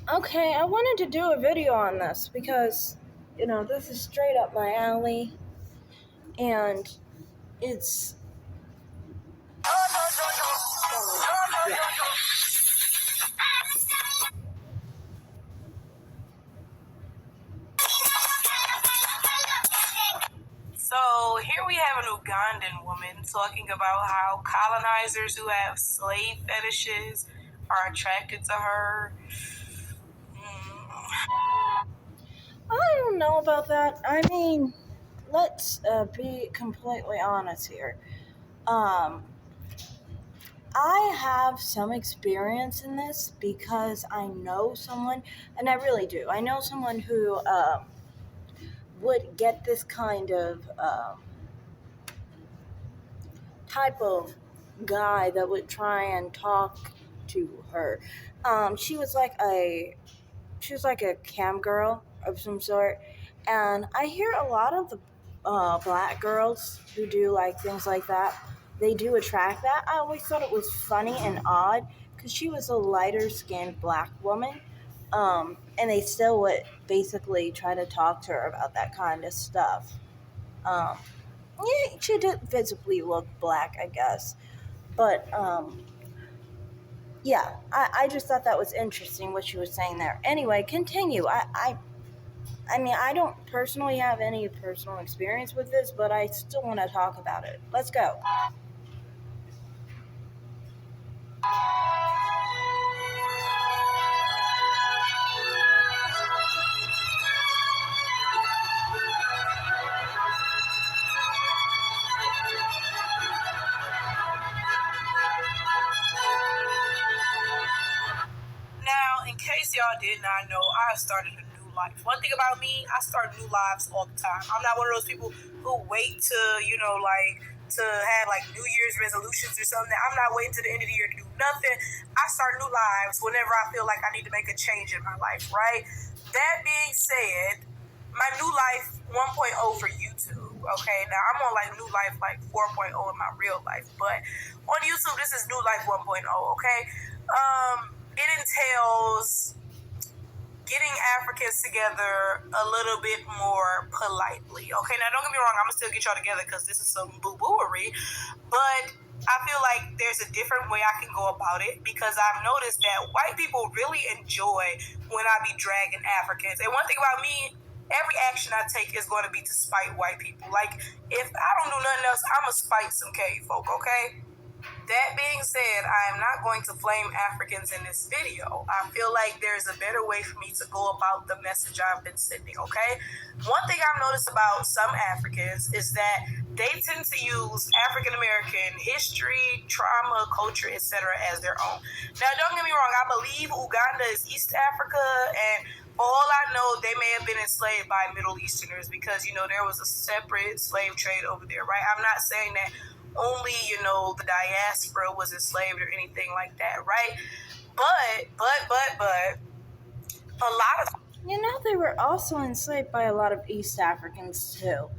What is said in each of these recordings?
Okay, I wanted to do a video on this because, this is straight up my alley and it's. Yeah. So here we have an Ugandan woman talking about how colonizers who have slave fetishes are attracted to her. I don't know about that. I mean, let's be completely honest here. Um, I have some experience in this because I know someone, and I really do. I know someone who would get this kind of type of guy that would try and talk to her. She was like a cam girl of some sort, and I hear a lot of the black girls who do like things like that. They do attract that. I always thought it was funny and odd because she was a lighter skinned black woman, and they still would basically try to talk to her about that kind of stuff. Um, yeah, she did visibly look black, I guess, but yeah, I just thought that was interesting what she was saying there. Anyway, continue. I mean, I don't personally have any personal experience with this, but I still want to talk about it. Let's go. Now, in case y'all did not know, I have started a new life. One thing about me, I start new lives all the time. I'm not one of those people who wait to, to have like New Year's resolutions or something. I'm not waiting to the end of the year to do nothing. I start new lives whenever I feel like I need to make a change in my life, right? That being said, my new life 1.0 for YouTube. Okay, now I'm on like new life like 4.0 in my real life, but on YouTube this is new life 1.0. Okay, it entails getting Africans together a little bit more politely. Okay, now don't get me wrong, I'm gonna still get y'all together because this is some boo-booery, but I feel like there's a different way I can go about it because I've noticed that white people really enjoy when I be dragging Africans. And one thing about me, every action I take is going to be to spite white people. Like, if I don't do nothing else, I'm going to spite some K folk, okay? That being said, I am not going to flame Africans in this video. I feel like there's a better way for me to go about the message I've been sending, okay? One thing I've noticed about some Africans is that they tend to use African American history, trauma, culture, etc. as their own. Now, don't get me wrong, I believe Uganda is East Africa, and all I know, they may have been enslaved by Middle Easterners because, there was a separate slave trade over there, right? I'm not saying that only, the diaspora was enslaved or anything like that, right? But, a lot of. They were also enslaved by a lot of East Africans too,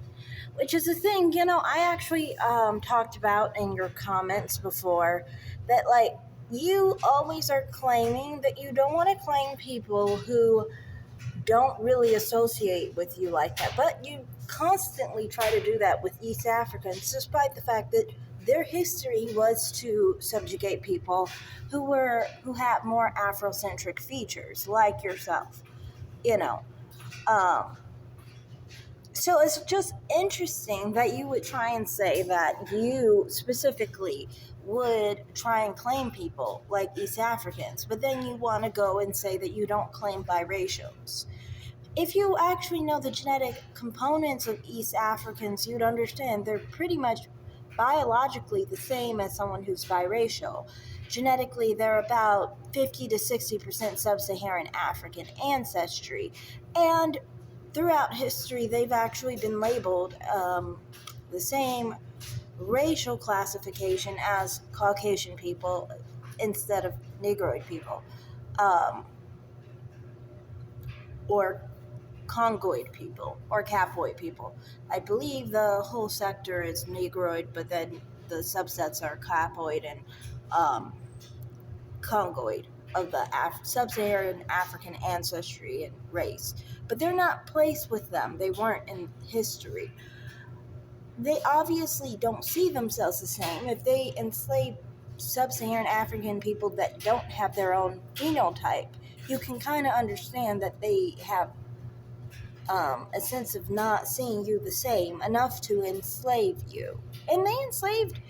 which is a thing. I actually talked about in your comments before that, like, you always are claiming that you don't want to claim people who don't really associate with you like that, but you constantly try to do that with East Africans, despite the fact that their history was to subjugate people who had more Afrocentric features, like yourself. You know, um, so it's just interesting that you would try and say that you specifically would try and claim people like East Africans, but then you want to go and say that you don't claim biracials. If you actually know the genetic components of East Africans, you'd understand they're pretty much biologically the same as someone who's biracial. Genetically, they're about 50 to 60% sub Saharan African ancestry. And throughout history, they've actually been labeled the same racial classification as Caucasian people instead of Negroid people, or Congoid people or Capoid people. I believe the whole sector is Negroid, but then the subsets are Capoid and Congoid. of the sub-Saharan African ancestry and race, but they're not placed with them. They weren't in history. They obviously don't see themselves the same. If they enslave sub-Saharan African people that don't have their own phenotype, you can kind of understand that they have a sense of not seeing you the same enough to enslave you. And they enslaved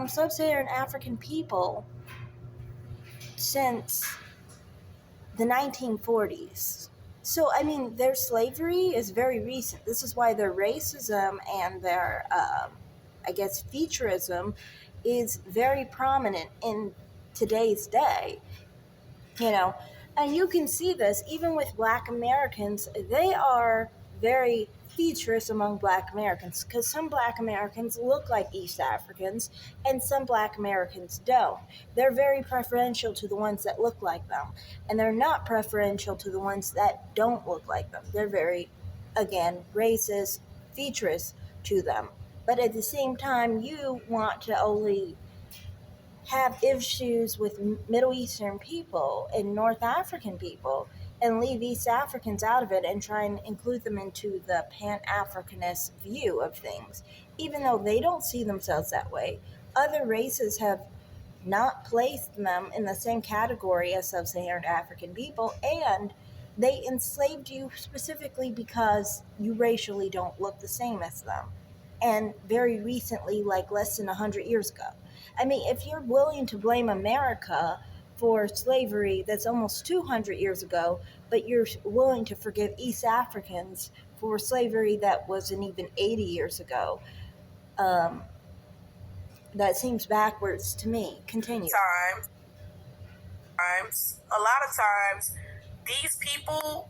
sub-Saharan African people since the 1940s. So, I mean, their slavery is very recent. This is why their racism and their, I guess, featureism is very prominent in today's day. You know, and you can see this even with Black Americans. They are very featurous among Black Americans because some Black Americans look like East Africans and some Black Americans don't. They're very preferential to the ones that look like them, and they're not preferential to the ones that don't look like them. They're very, again, racist, featurous to them. But at the same time, you want to only have issues with Middle Eastern people and North African people and leave East Africans out of it and try and include them into the Pan-Africanist view of things. Even though they don't see themselves that way, other races have not placed them in the same category as sub-Saharan African people, and they enslaved you specifically because you racially don't look the same as them. And very recently, like less than 100 years ago. I mean, if you're willing to blame America for slavery that's almost 200 years ago, but you're willing to forgive East Africans for slavery that wasn't even 80 years ago, um, that seems backwards to me. Continue. A lot of times, these people,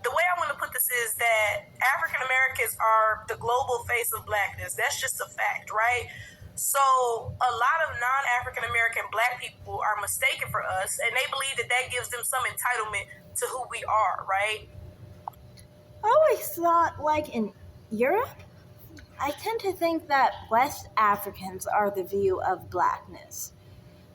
the way I want to put this is that African Americans are the global face of blackness. That's just a fact, right? So a lot of non-African American Black people are mistaken for us, and they believe that that gives them some entitlement to who we are, right? I always thought, like in Europe, I tend to think that West Africans are the view of blackness.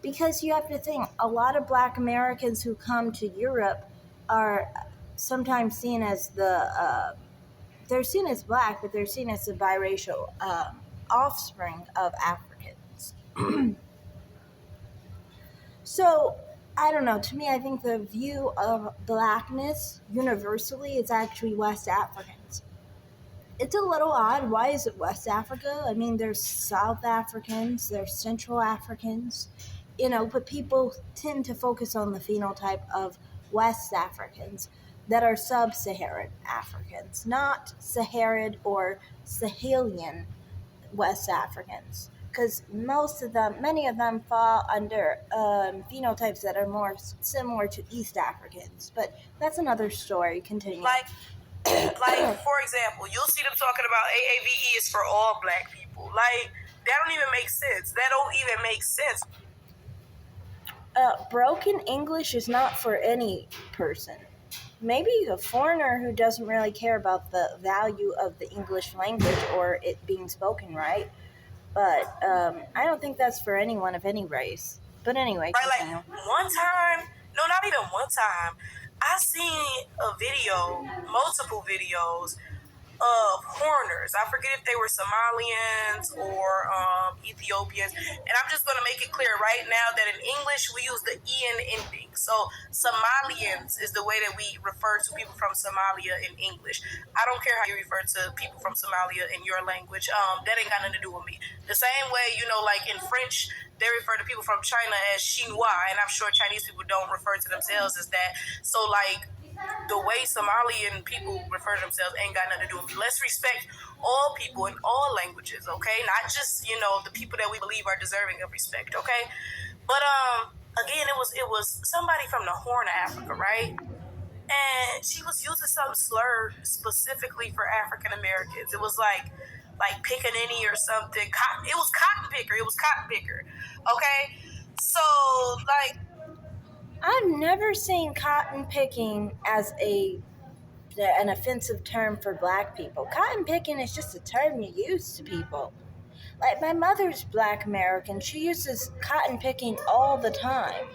Because you have to think, a lot of Black Americans who come to Europe are sometimes seen as they're seen as Black, but they're seen as the biracial offspring of Africans. So, I don't know. To me, I think the view of Blackness universally is actually West Africans. It's a little odd. Why is it West Africa? I mean, there's South Africans, there's Central Africans, but people tend to focus on the phenotype of West Africans that are sub-Saharan Africans, not Saharan or Sahelian West Africans. Because many of them fall under phenotypes that are more similar to East Africans. But that's another story. Continue. Like, for example, you'll see them talking about AAVE is for all Black people. Like, that don't even make sense. That don't even make sense. Broken English is not for any person. Maybe a foreigner who doesn't really care about the value of the English language or it being spoken right. But I don't think that's for anyone of any race. But anyway, right? Like one time, no, not even one time, I seen a video, multiple videos of foreigners. I forget if they were Somalians or Ethiopians. And I'm just going to make it clear right now that in English we use the "en" ending. So Somalians is the way that we refer to people from Somalia in English. I don't care how you refer to people from Somalia in your language. That ain't got nothing to do with me. The same way, like in French, they refer to people from China as Chinois, and I'm sure Chinese people don't refer to themselves as that. So, like, the way Somalian people refer to themselves ain't got nothing to do with me. Let's respect all people in all languages, okay? Not just, the people that we believe are deserving of respect, okay? But again, it was somebody from the Horn of Africa, right? And she was using some slur specifically for African Americans. It was like pickaninny or something. It was cotton picker. It was cotton picker. Okay? So, like, I've never seen cotton picking as an offensive term for Black people. Cotton picking is just a term you use to people. Like, my mother's Black American. She uses cotton picking all the time.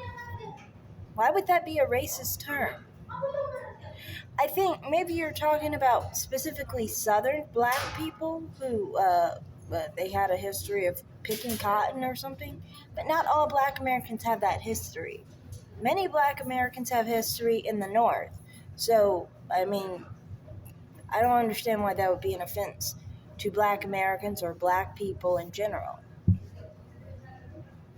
Why would that be a racist term? I think maybe you're talking about specifically Southern black people who they had a history of picking cotton or something. But not all black Americans have that history. Many black Americans have history in the North. So, I mean, I don't understand why that would be an offense to black Americans or black people in general.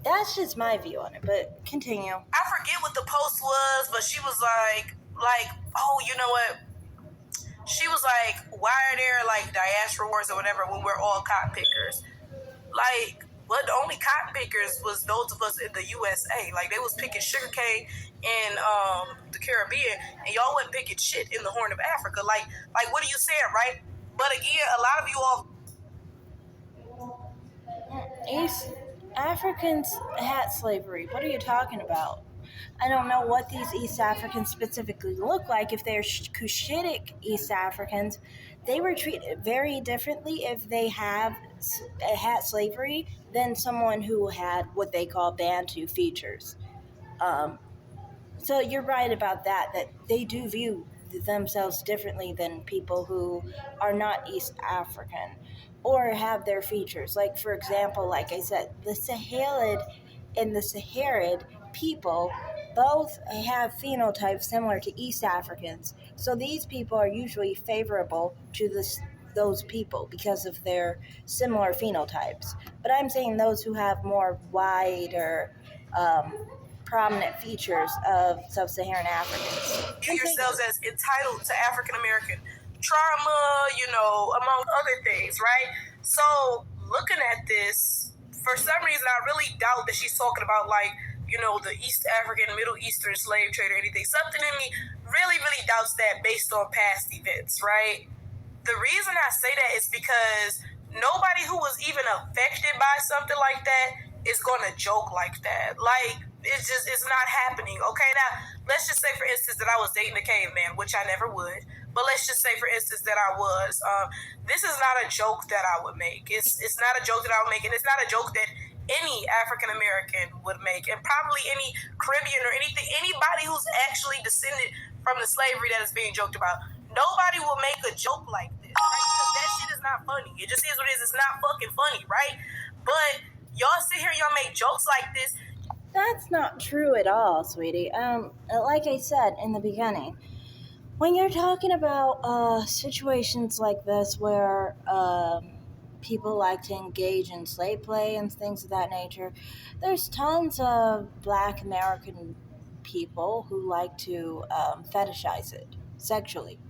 That's just my view on it, but continue. I forget what the post was, but she was oh, you know what? She was like, why are there like diaspora wars or whatever when we're all cotton pickers? Like, what the only cotton pickers was those of us in the USA. Like, they was picking sugarcane in the Caribbean, and y'all wasn't picking shit in the Horn of Africa. Like what are you saying, right? But again, a lot of you all East Africans had slavery. What are you talking about? I don't know what these East Africans specifically look like. If they're Cushitic East Africans, they were treated very differently if they have had slavery than someone who had what they call Bantu features. Um, so you're right about that, that they do view themselves differently than people who are not East African or have their features. Like, for example, like I said, the Sahelid and the Saharid people both have phenotypes similar to East Africans. So these people are usually favorable to those people because of their similar phenotypes. But I'm saying those who have more wider prominent features of sub-Saharan Africans. view yourselves as entitled to African American trauma, among other things, right? So looking at this, for some reason, I really doubt that she's talking about the East African, Middle Eastern slave trade or anything. Something in me really, really doubts that based on past events, right? The reason I say that is because nobody who was even affected by something like that is going to joke like that. Like, it's not happening. Okay, now let's just say, for instance, that I was dating a caveman, which I never would. But let's just say, for instance, that I was. This is not a joke that I would make. It's not a joke that I would make, and it's not a joke that any African American would make, and probably any Caribbean or anybody who's actually descended from the slavery that is being joked about. Nobody will make a joke like this, right? Because that shit is not funny. It just is what it is. It's not fucking funny, right? But y'all sit here, y'all make jokes like this. That's not true at all, sweetie. Like I said in the beginning, when you're talking about situations like this where people like to engage in slave play and things of that nature, there's tons of black American people who like to fetishize it sexually.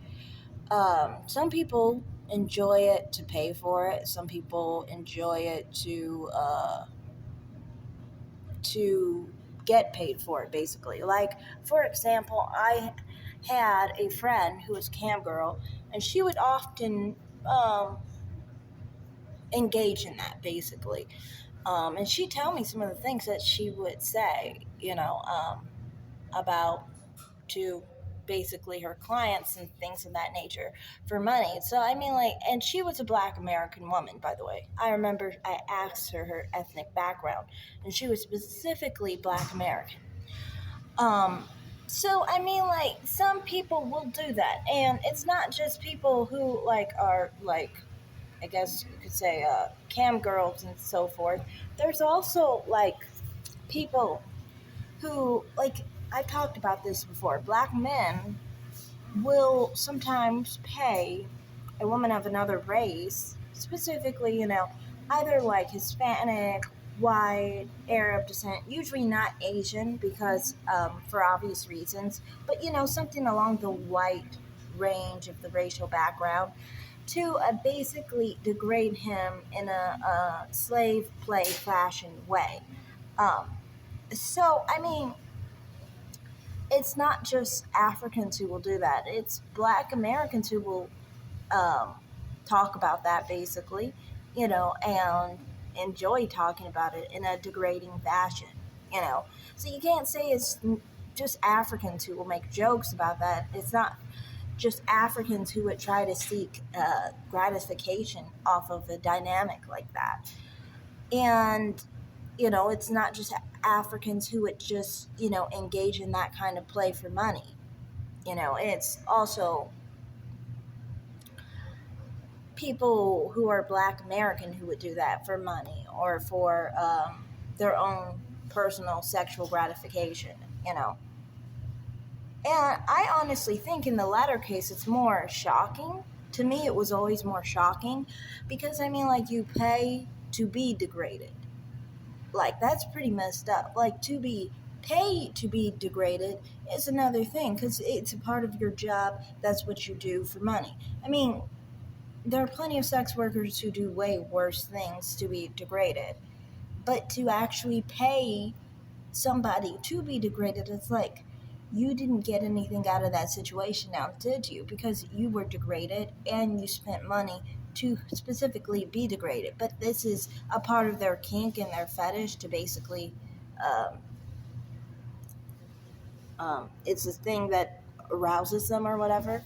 Some people enjoy it to pay for it. Some people enjoy it to get paid for it, basically. Like, for example, I had a friend who was cam girl, and she would often engage in that, basically. And she'd tell me some of the things that she would say, about to basically her clients and things of that nature for money. So I mean, like, and she was a black American woman, by the way. I remember I asked her ethnic background, and she was specifically black American. um so I mean, like, some people will do that, and it's not just people who like are like, I guess you could say, cam girls and so forth. There's also like people who, like, I've talked about this before. Black men will sometimes pay a woman of another race, specifically, either like Hispanic, white, Arab descent, usually not Asian because for obvious reasons, but something along the white range of the racial background, to basically degrade him in a slave play fashion way. Um, so, I mean, it's not just Africans who will do that. It's Black Americans who will um, talk about that, basically, and enjoy talking about it in a degrading fashion, you know. So you can't say it's just Africans who will make jokes about that. It's not just Africans who would try to seek gratification off of a dynamic like that. And it's not just Africans who would just, engage in that kind of play for money. It's also people who are Black American who would do that for money or for their own personal sexual gratification, you know. And I honestly think in the latter case, it's more shocking. To me, it was always more shocking because, I mean, like, you pay to be degraded. Like, that's pretty messed up. Like, to be paid to be degraded is another thing because it's a part of your job. That's what you do for money. I mean, there are plenty of sex workers who do way worse things to be degraded. But to actually pay somebody to be degraded, it's like you didn't get anything out of that situation now, did you? Because you were degraded and you spent money to specifically be degraded. But this is a part of their kink and their fetish to basically, um, it's a thing that arouses them or whatever.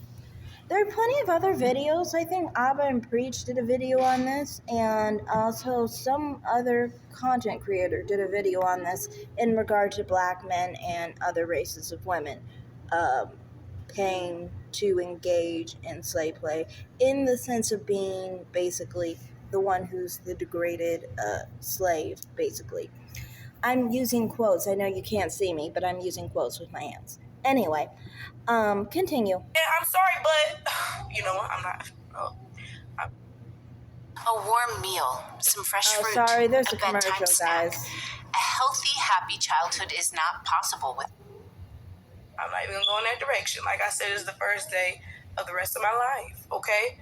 There are plenty of other videos. I think Abba and Preach did a video on this, and also some other content creator did a video on this in regard to Black men and other races of women um, paying to engage in slave play in the sense of being basically the one who's the degraded slave, basically. I'm using quotes. I know you can't see me, but I'm using quotes with my hands. Anyway, continue. And I'm sorry, but I'm not. A warm meal, some fresh fruit, Sorry, there's a bedtime commercial, snack. guys. A healthy, happy childhood is not possible with. I'm not even gonna go in that direction. Like I said, it's the first day of the rest of my life. Okay.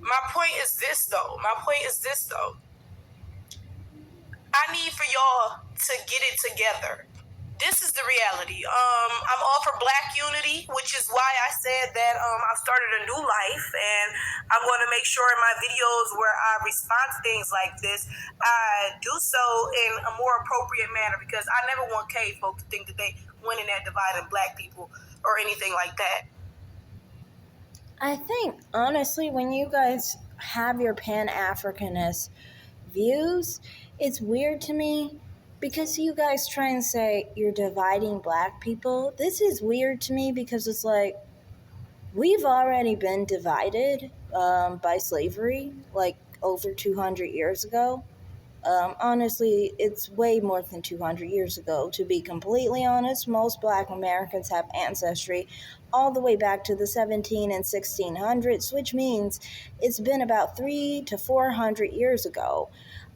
My point is this, though. I need for y'all to get it together. This is the reality. I'm all for Black unity, which is why I said that I've started a new life, and I'm going to make sure in my videos where I respond to things like this, I do so in a more appropriate manner, because I never want K folk to think that they winning at dividing Black people or anything like that. I think, honestly, when you guys have your Pan-Africanist views, it's weird to me because you guys try and say you're dividing Black people. This is weird to me because it's like we've already been divided by slavery like over 200 years ago. Honestly, it's way more than 200 years ago. To be completely honest, most Black Americans have ancestry all the way back to the 17 and 1600s, which means it's been about 300 to 400 years ago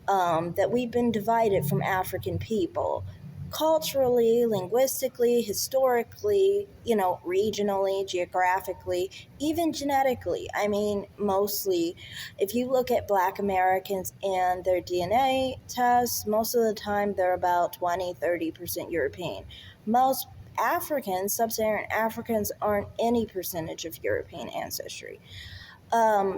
that we've been divided from African people. Culturally, linguistically, historically, regionally, geographically, even genetically. I mean, mostly, if you look at Black Americans and their DNA tests, most of the time they're about 20-30% European. Most Africans, sub-Saharan Africans, aren't any percentage of European ancestry.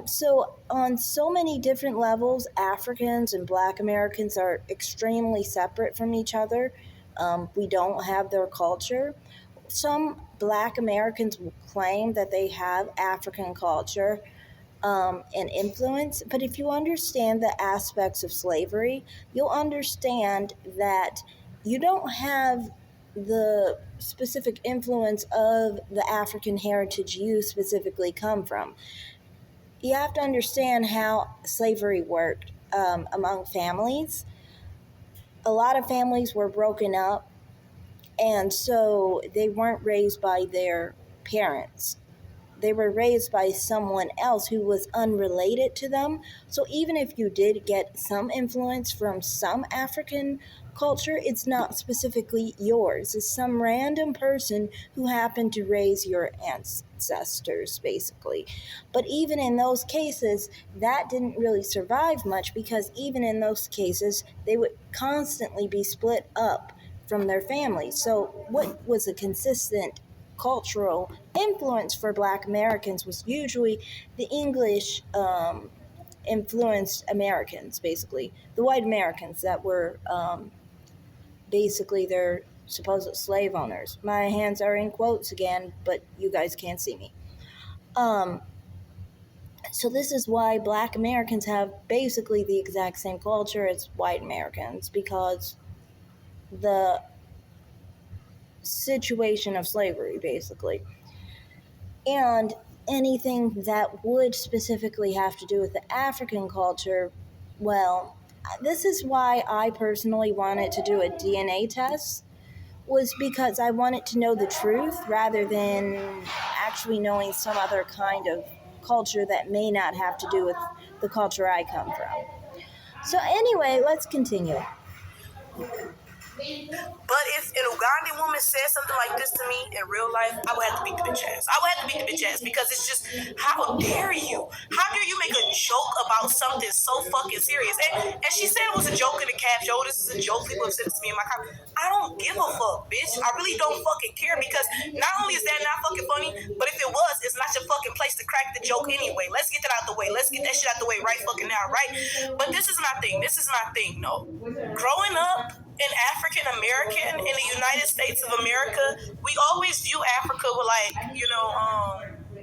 So on so many different levels, Africans and Black Americans are extremely separate from each other. We don't have their culture. Some Black Americans will claim that they have African culture and influence, but if you understand the aspects of slavery, you'll understand that you don't have the specific influence of the African heritage you specifically come from. You have to understand how slavery worked among families. A lot of families were broken up, and so they weren't raised by their parents. They were raised by someone else who was unrelated to them. So even if you did get some influence from some African culture, it's not specifically yours. It's some random person who happened to raise your ancestors, basically. But even in those cases, that didn't really survive much because even in those cases, they would constantly be split up from their families. So what was a consistent cultural influence for Black Americans was usually the English influenced Americans, basically the white Americans that were basically their supposed slave owners. My hands are in quotes again, but you guys can't see me. So this is why Black Americans have basically the exact same culture as white Americans, because the situation of slavery, basically. And anything that would specifically have to do with the African culture, well, this is why I personally wanted to do a DNA test, was because I wanted to know the truth rather than actually knowing some other kind of culture that may not have to do with the culture I come from. So anyway, let's continue. But if an Ugandan woman said something like this to me in real life, I would have to beat the bitch ass. I would have to beat the bitch ass because it's just, how dare you? How dare you make a joke about something so fucking serious? And she said it was a joke in the caption. Oh, this is a joke. People have said this to me in my comment. I don't give a fuck, bitch. I really don't fucking care because not only is that not fucking funny, but if it was, it's not your fucking place to crack the joke anyway. Let's get that out the way. Let's get that shit out the way right fucking now, right? But this is my thing. This is my thing, no. Growing up an African American in the United States of America, we always view Africa with like,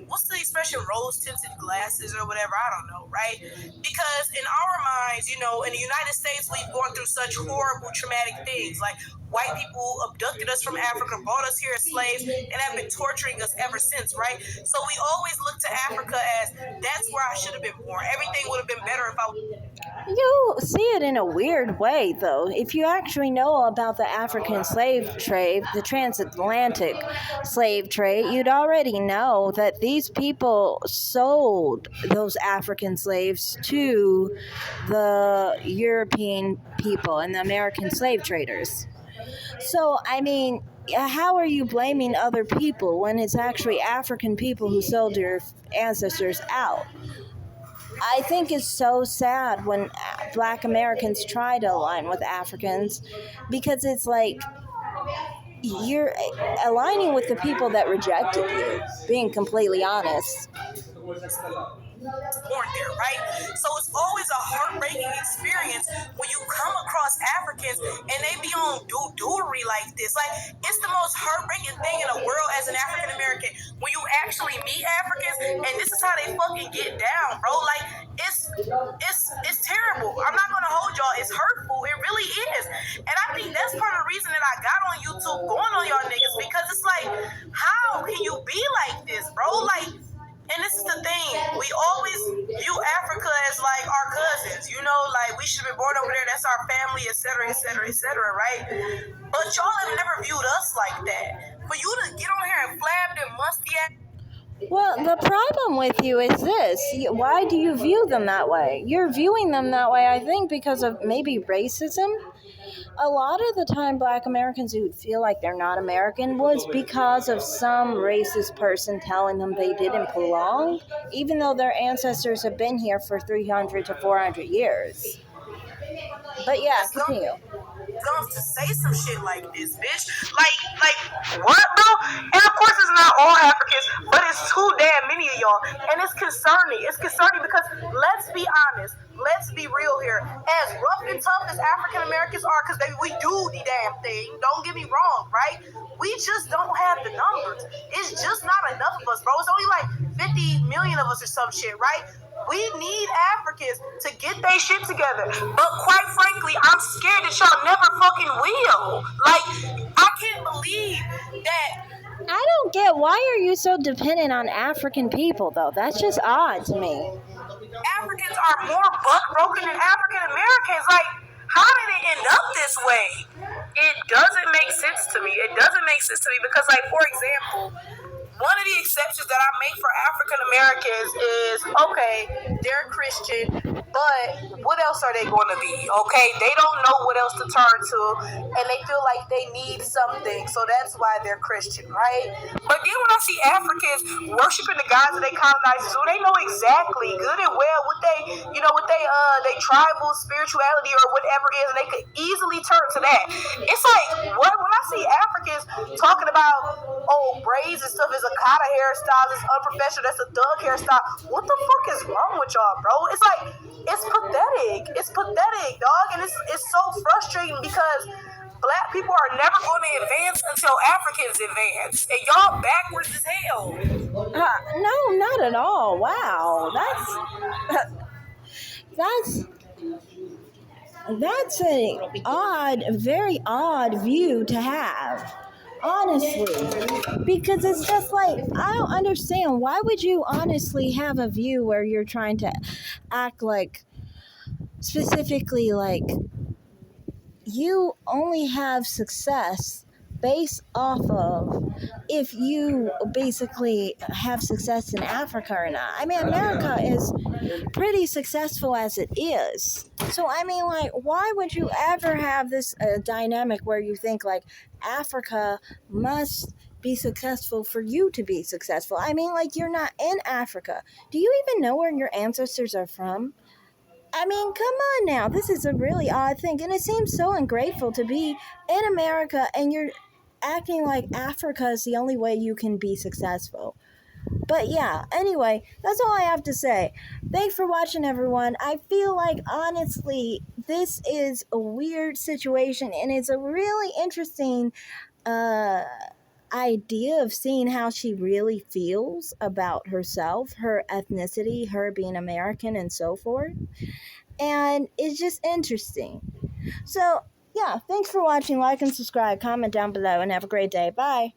what's the expression, rose tinted glasses or whatever, I don't know, right? Because in our minds, in the United States, we've gone through such horrible, traumatic things. Like white people abducted us from Africa, brought us here as slaves, and have been torturing us ever since, right? So we always look to Africa as that's where I should have been born. Everything would have been better if I. You see it in a weird way, though. If you actually know about the African slave trade, the transatlantic slave trade, you'd already know that these people sold those African slaves to the European people and the American slave traders. So, I mean, how are you blaming other people when it's actually African people who sold your ancestors out? I think it's so sad when Black Americans try to align with Africans because it's like you're aligning with the people that rejected you, being completely honest. Born there, right? So it's always a heartbreaking experience when you come across Africans and they be on doodery like this. Like, it's the most heartbreaking thing in the world as an African American when you actually meet Africans and this is how they fucking get down, bro. Like, it's terrible. I'm not gonna hold y'all. It's hurtful. It really is. And I think that's part of the reason that I got on YouTube going on y'all niggas, because it's like, how can you be like this, bro? Like, and this is the thing, we always view Africa as like our cousins, like we should have been born over there, that's our family, etc., etc., etc., right? But y'all have never viewed us like that. For you to get on here and flab them musty ass. Well, the problem with you is this. Why do you view them that way? You're viewing them that way, I think, because of maybe racism. A lot of the time, Black Americans who feel like they're not American was because of some racist person telling them they didn't belong, even though their ancestors have been here for 300 to 400 years. But yeah, continue. Dumb to say some shit like this, bitch. Like what, bro? And of course, it's not all Africans, but it's too damn many of y'all, and it's concerning. It's concerning because let's be honest, let's be real here. As rough and tough as African Americans are, because we do the damn thing. Don't get me wrong, right? We just don't have the numbers. It's just not enough of us, bro. It's only like 50 million of us or some shit, right? We need Africans to get their shit together. But quite frankly, I'm scared that y'all never fucking will. Like, I can't believe that. I don't get, why are you so dependent on African people, though? That's just odd to me. Africans are more buck broken than African Americans. Like, how did it end up this way? It doesn't make sense to me. It doesn't make sense to me because, like, for example, one of the exceptions that I make for African Americans is, okay, they're Christian, but what else are they going to be? Okay, they don't know what else to turn to, and they feel like they need something, so that's why they're Christian, right? But then when I see Africans worshiping the gods that they colonized, so they know exactly good and well what they tribal spirituality or whatever it is, and they could easily turn to that. It's like, what when I see Africans talking about, braids and stuff is a Kata hairstyle, it's unprofessional, that's a thug hairstyle. What the fuck is wrong with y'all, bro? It's like, it's pathetic. It's pathetic, dog. And it's so frustrating because Black people are never going to advance until Africans advance. And y'all backwards as hell. No, not at all. Wow. That's That's a very odd view to have. Honestly, because it's just like I don't understand. Why would you honestly have a view where you're trying to act like specifically like you only have success based off of if you basically have success in Africa or not? I mean, America is pretty successful as it is. So, I mean, like, why would you ever have this dynamic where you think, like, Africa must be successful for you to be successful? I mean, like, you're not in Africa. Do you even know where your ancestors are from? I mean, come on now. This is a really odd thing. And it seems so ungrateful to be in America and you're acting like Africa is the only way you can be successful. But yeah, anyway, that's all I have to say. Thanks for watching, everyone. I feel like, honestly, this is a weird situation and it's a really interesting uh, idea of seeing how she really feels about herself, her ethnicity, her being American, and so forth. And it's just interesting. So, yeah, thanks for watching. Like and subscribe, comment down below, and have a great day. Bye.